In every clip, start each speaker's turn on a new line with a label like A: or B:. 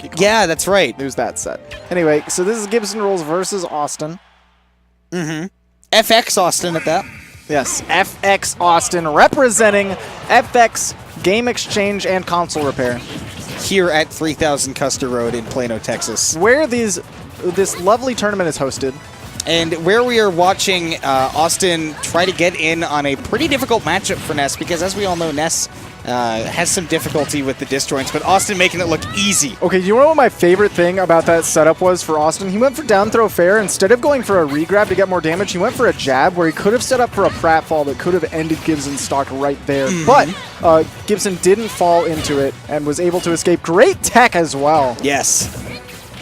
A: call.
B: Yeah, that's right.
A: It was that set. Anyway, so this is GibsonRules versus Awestin.
B: Mm-hmm. FX Awestin at that.
A: Yes, FX Awestin representing FX Game Exchange and Console Repair.
B: Here at 3000 Custer Road in Plano, Texas.
A: Where this lovely tournament is hosted.
B: And where we are watching Awestin try to get in on a pretty difficult matchup for Ness, because as we all know, Ness has some difficulty with the disjoints, but Awestin making it look easy.
A: Okay, you know what my favorite thing about that setup was for Awestin? He went for down throw fair. Instead of going for a regrab to get more damage, he went for a jab where he could have set up for a pratfall that could have ended Gibson's stock right there. But Gibson didn't fall into it and was able to escape. Great tech as well.
B: Yes.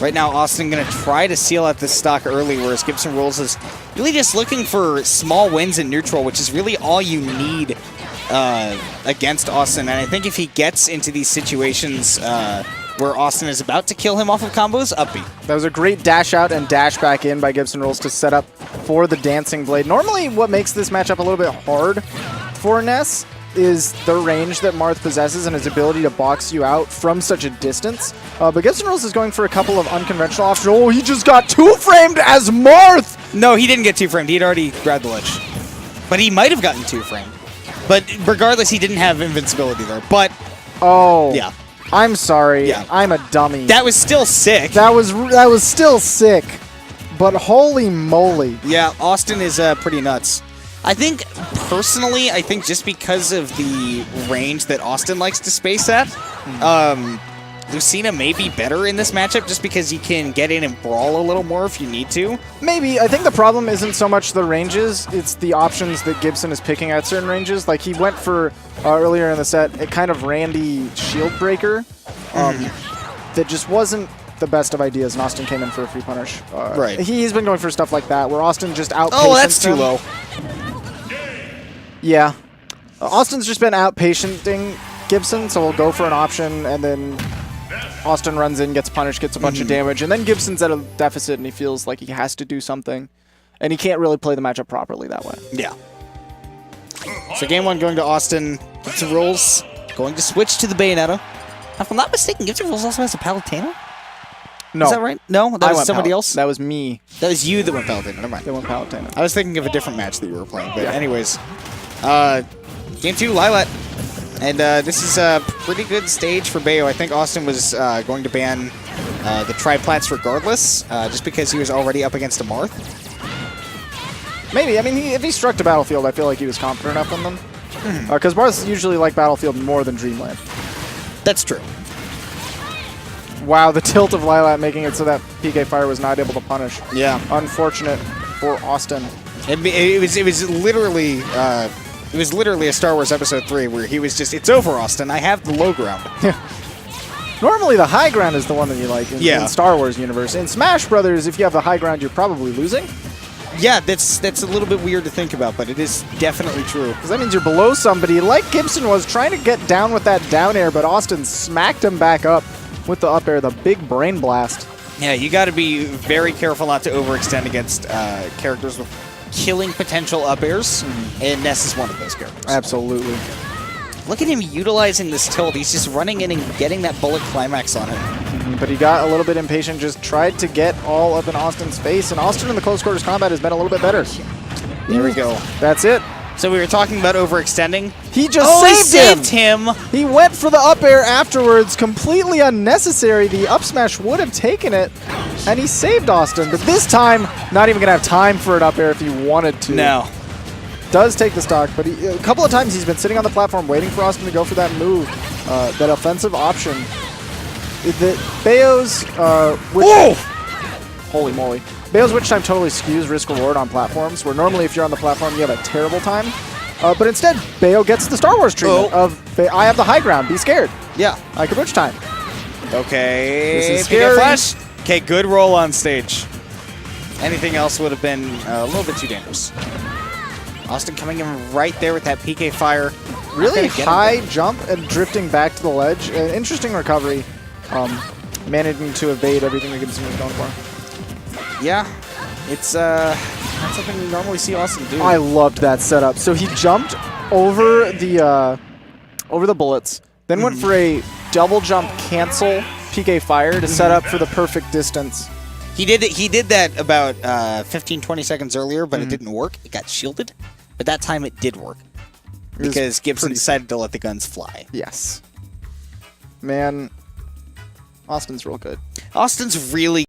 B: Right now, Awestin going to try to seal out this stock early, whereas GibsonRules is really just looking for small wins in neutral, which is really all you need against Awestin. And I think if he gets into these situations where Awestin is about to kill him off of combos, up B.
A: That was a great dash out and dash back in by GibsonRules to set up for the Dancing Blade. Normally, what makes this matchup a little bit hard for Ness is the range that Marth possesses and his ability to box you out from such a distance. But GibsonRules is going for a couple of unconventional options. Oh, he just got two-framed as Marth!
B: No, he didn't get two-framed. He'd already grabbed the ledge. But he might have gotten two-framed. But regardless, he didn't have invincibility there. But,
A: oh,
B: yeah.
A: I'm sorry.
B: Yeah.
A: I'm a dummy.
B: That was still sick.
A: That was still sick. But holy moly.
B: Yeah, Awestin is pretty nuts. I think, personally, just because of the range that Awestin likes to space at, Lucina may be better in this matchup just because you can get in and brawl a little more if you need to.
A: Maybe. I think the problem isn't so much the ranges, it's the options that Gibson is picking at certain ranges. Like, he went for, earlier in the set, a kind of Randy shield breaker that just wasn't the best of ideas, and Awestin came in for a free punish.
B: Right.
A: He's been going for stuff like that, where Awestin just outpatients
B: Oh, that's too low.
A: Yeah. Awestin's just been outpatienting Gibson, so we'll go for an option, and then Awestin runs in, gets punished, gets a bunch of damage, and then Gibson's at a deficit, and he feels like he has to do something, and he can't really play the matchup properly that way.
B: Yeah. So game one going to Awestin. GibsonRules going to switch to the Bayonetta. If I'm not mistaken, GibsonRules also has a Palutena?
A: No.
B: Is that right? No? That was somebody else?
A: That was me.
B: That was you that went Palutena. Never mind.
A: That went Palutena.
B: I was thinking of a different match that you were playing. But
A: yeah.
B: Anyways, game two, Lilat. And this is a pretty good stage for Bayo. I think Awestin was going to ban the Triplats regardless, just because he was already up against a Marth.
A: Maybe. I mean, if he struck to Battlefield, I feel like he was confident enough on them. Because Marths usually like Battlefield more than Dreamland.
B: That's true.
A: Wow, the tilt of Lilat making it so that PK Fire was not able to punish.
B: Yeah.
A: Unfortunate for Awestin.
B: It was literally a Star Wars Episode 3 where he was just, it's over, Awestin. I have the low ground.
A: Normally the high ground is the one that you like in Star Wars universe. In Smash Brothers, if you have the high ground, you're probably losing.
B: Yeah, that's a little bit weird to think about, but it is definitely true.
A: Because that means you're below somebody, like Gibson was trying to get down with that down air, but Awestin smacked him back up with the up air, the big brain blast.
B: Yeah, you got to be very careful not to overextend against characters with killing potential up airs, and Ness is one of those characters.
A: Absolutely.
B: Look at him utilizing this tilt. He's just running in and getting that bullet climax on him.
A: But he got a little bit impatient, just tried to get all up in Austin's face, and Awestin in the close quarters combat has been a little bit better.
B: There we go.
A: That's it.
B: So we were talking about overextending.
A: He just
B: saved him.
A: He went for the up air afterwards, completely unnecessary. The up smash would have taken it, and he saved Awestin. But this time, not even going to have time for an up air if he wanted to.
B: No.
A: Does take the stock, but a couple of times he's been sitting on the platform waiting for Awestin to go for that move, that offensive option. The Bayo's, holy moly. Bayo's Witch Time totally skews risk-reward on platforms, where normally if you're on the platform, you have a terrible time. But instead, Bayo gets the Star Wars treatment of, I have the high ground, be scared.
B: Yeah.
A: I could Witch Time.
B: Okay.
A: This is
B: PK
A: scary.
B: Flash. Okay, good roll on stage. Anything else would have been a little bit too dangerous. Awestin coming in right there with that PK Fire.
A: Really high jump and drifting back to the ledge. An interesting recovery. Managing to evade everything that Gibson was going for.
B: Yeah, it's not something we normally see Awestin do.
A: I loved that setup. So he jumped over the bullets, then went for a double jump cancel PK Fire to set up for the perfect distance.
B: He did that about 15, 20 seconds earlier, but it didn't work. It got shielded. But that time it did work. Because Gibson decided to let the guns fly.
A: Yes. Man, Austin's real good.
B: Austin's really